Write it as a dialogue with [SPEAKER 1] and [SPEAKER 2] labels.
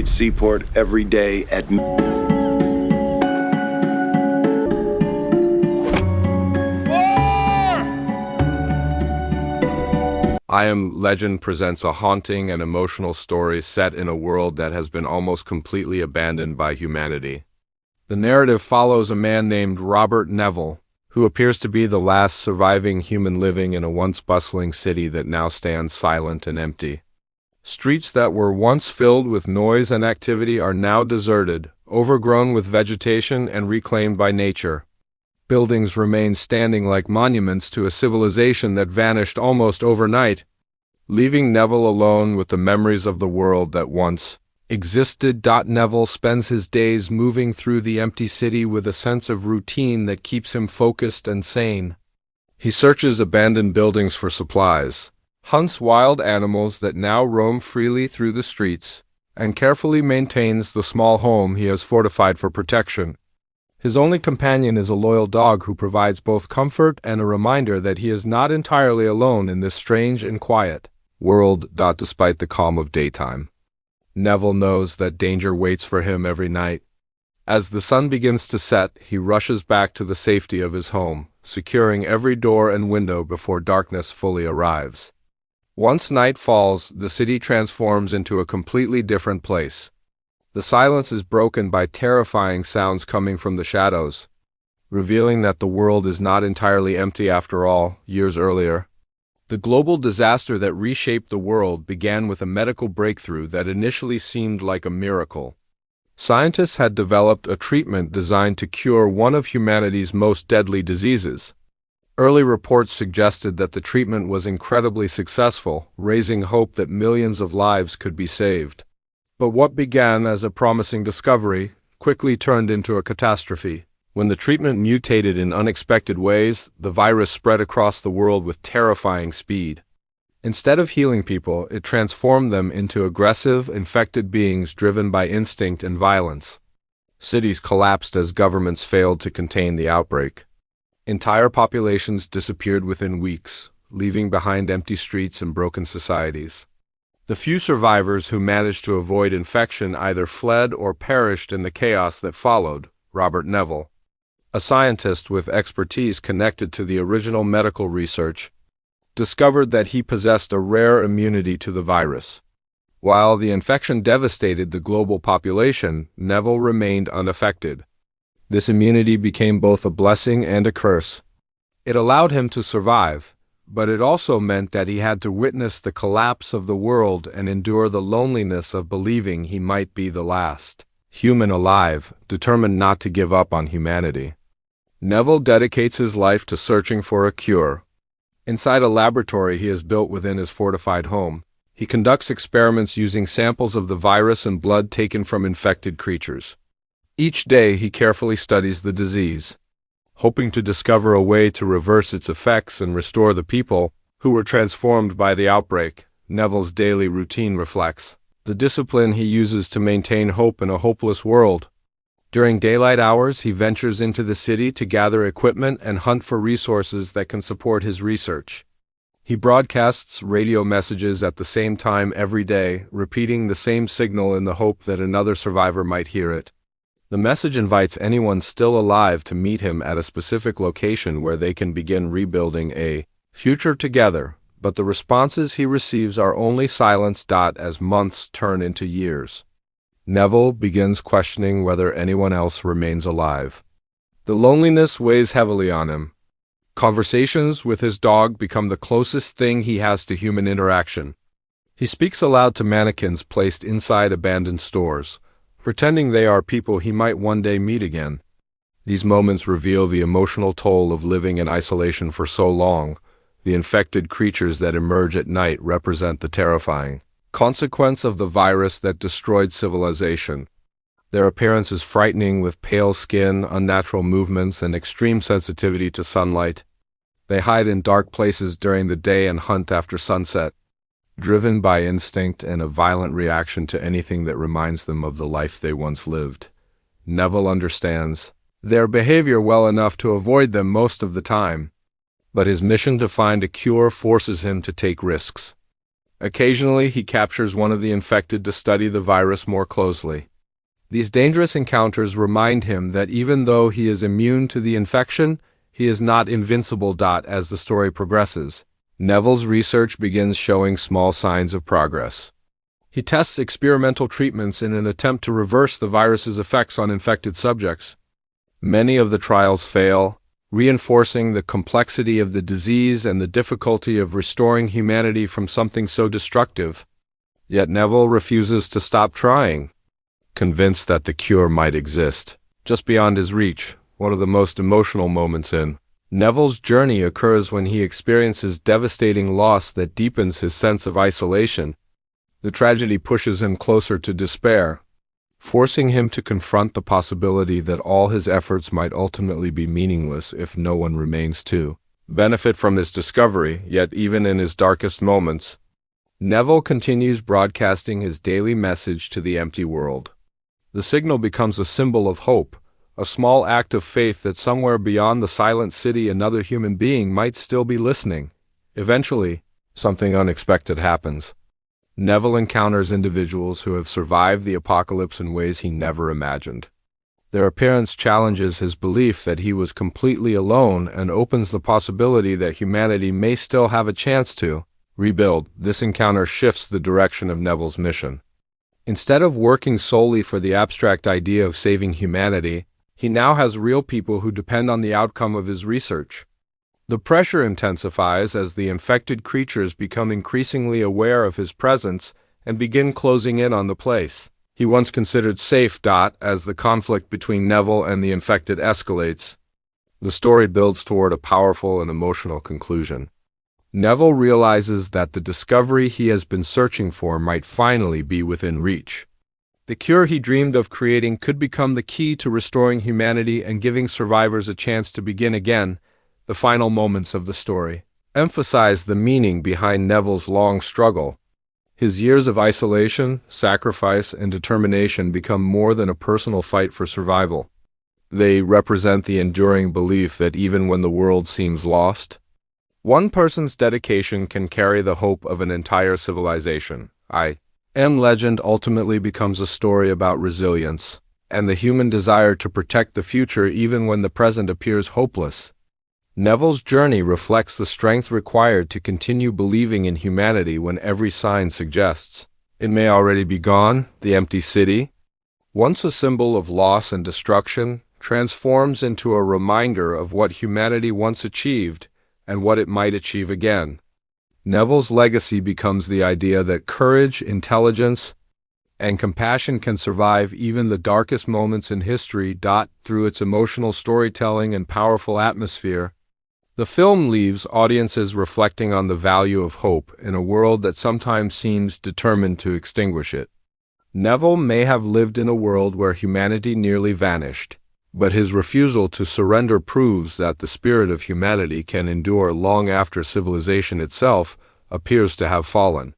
[SPEAKER 1] Seaport every day at
[SPEAKER 2] I Am Legend presents a haunting and emotional story set in a world that has been almost completely abandoned by humanity. The narrative follows a man named Robert Neville, who appears to be the last surviving human living in a once bustling city that now stands silent and empty. Streets that were once filled with noise and activity are now deserted, overgrown with vegetation and reclaimed by nature. Buildings remain standing like monuments to a civilization that vanished almost overnight, leaving Neville alone with the memories of the world that once existed. Neville spends his days moving through the empty city with a sense of routine that keeps him focused and sane. He searches abandoned buildings for supplies, hunts wild animals that now roam freely through the streets, and carefully maintains the small home he has fortified for protection. His only companion is a loyal dog who provides both comfort and a reminder that he is not entirely alone in this strange and quiet world. Despite the calm of daytime, Neville knows that danger waits for him every night. As the sun begins to set, he rushes back to the safety of his home, securing every door and window before darkness fully arrives. Once night falls, the city transforms into a completely different place. The silence is broken by terrifying sounds coming from the shadows, revealing that the world is not entirely empty after all. Years earlier, the global disaster that reshaped the world began with a medical breakthrough that initially seemed like a miracle. Scientists had developed a treatment designed to cure one of humanity's most deadly diseases. Early reports suggested that the treatment was incredibly successful, raising hope that millions of lives could be saved. But what began as a promising discovery quickly turned into a catastrophe. When the treatment mutated in unexpected ways, the virus spread across the world with terrifying speed. Instead of healing people, it transformed them into aggressive, infected beings driven by instinct and violence. Cities collapsed as governments failed to contain the outbreak. Entire populations disappeared within weeks, leaving behind empty streets and broken societies. The few survivors who managed to avoid infection either fled or perished in the chaos that followed. Robert Neville, a scientist with expertise connected to the original medical research, discovered that he possessed a rare immunity to the virus. While the infection devastated the global population, Neville remained unaffected. This immunity became both a blessing and a curse. It allowed him to survive, but it also meant that he had to witness the collapse of the world and endure the loneliness of believing he might be the last human alive, determined not to give up on humanity. Neville dedicates his life to searching for a cure. Inside a laboratory he has built within his fortified home, he conducts experiments using samples of the virus and blood taken from infected creatures. Each day he carefully studies the disease, hoping to discover a way to reverse its effects and restore the people who were transformed by the outbreak. Neville's daily routine reflects the discipline he uses to maintain hope in a hopeless world. During daylight hours, he ventures into the city to gather equipment and hunt for resources that can support his research. He broadcasts radio messages at the same time every day, repeating the same signal in the hope that another survivor might hear it. The message invites anyone still alive to meet him at a specific location where they can begin rebuilding a future together, but the responses he receives are only silence. As months turn into years, Neville begins questioning whether anyone else remains alive. The loneliness weighs heavily on him. Conversations with his dog become the closest thing he has to human interaction. He speaks aloud to mannequins placed inside abandoned stores, pretending they are people he might one day meet again. These moments reveal the emotional toll of living in isolation for so long. The infected creatures that emerge at night represent the terrifying consequence of the virus that destroyed civilization. Their appearance is frightening, with pale skin, unnatural movements, and extreme sensitivity to sunlight. They hide in dark places during the day and hunt after sunset, driven by instinct and a violent reaction to anything that reminds them of the life they once lived. Neville understands their behavior well enough to avoid them most of the time, but his mission to find a cure forces him to take risks. Occasionally, he captures one of the infected to study the virus more closely. These dangerous encounters remind him that even though he is immune to the infection, he is not invincible. As the story progresses, Neville's research begins showing small signs of progress. He tests experimental treatments in an attempt to reverse the virus's effects on infected subjects. Many of the trials fail, reinforcing the complexity of the disease and the difficulty of restoring humanity from something so destructive. Yet Neville refuses to stop trying, convinced that the cure might exist just beyond his reach. One of the most emotional moments in Neville's journey occurs when he experiences devastating loss that deepens his sense of isolation. The tragedy pushes him closer to despair, forcing him to confront the possibility that all his efforts might ultimately be meaningless if no one remains to benefit from his discovery. Yet even in his darkest moments, Neville continues broadcasting his daily message to the empty world. The signal becomes a symbol of hope, a small act of faith that somewhere beyond the silent city another human being might still be listening. Eventually, something unexpected happens. Neville encounters individuals who have survived the apocalypse in ways he never imagined. Their appearance challenges his belief that he was completely alone and opens the possibility that humanity may still have a chance to rebuild. This encounter shifts the direction of Neville's mission. Instead of working solely for the abstract idea of saving humanity, he now has real people who depend on the outcome of his research. The pressure intensifies as the infected creatures become increasingly aware of his presence and begin closing in on the place he once considered safe. As the conflict between Neville and the infected escalates, the story builds toward a powerful and emotional conclusion. Neville realizes that the discovery he has been searching for might finally be within reach. The cure he dreamed of creating could become the key to restoring humanity and giving survivors a chance to begin again. The final moments of the story emphasize the meaning behind Neville's long struggle. His years of isolation, sacrifice, and determination become more than a personal fight for survival. They represent the enduring belief that even when the world seems lost, one person's dedication can carry the hope of an entire civilization. Legend ultimately becomes a story about resilience and the human desire to protect the future even when the present appears hopeless. Neville's journey reflects the strength required to continue believing in humanity when every sign suggests it may already be gone. The empty city, once a symbol of loss and destruction, transforms into a reminder of what humanity once achieved and what it might achieve again. Neville's legacy becomes the idea that courage, intelligence, and compassion can survive even the darkest moments in history. Through its emotional storytelling and powerful atmosphere, the film leaves audiences reflecting on the value of hope in a world that sometimes seems determined to extinguish it. Neville may have lived in a world where humanity nearly vanished, but his refusal to surrender proves that the spirit of humanity can endure long after civilization itself appears to have fallen.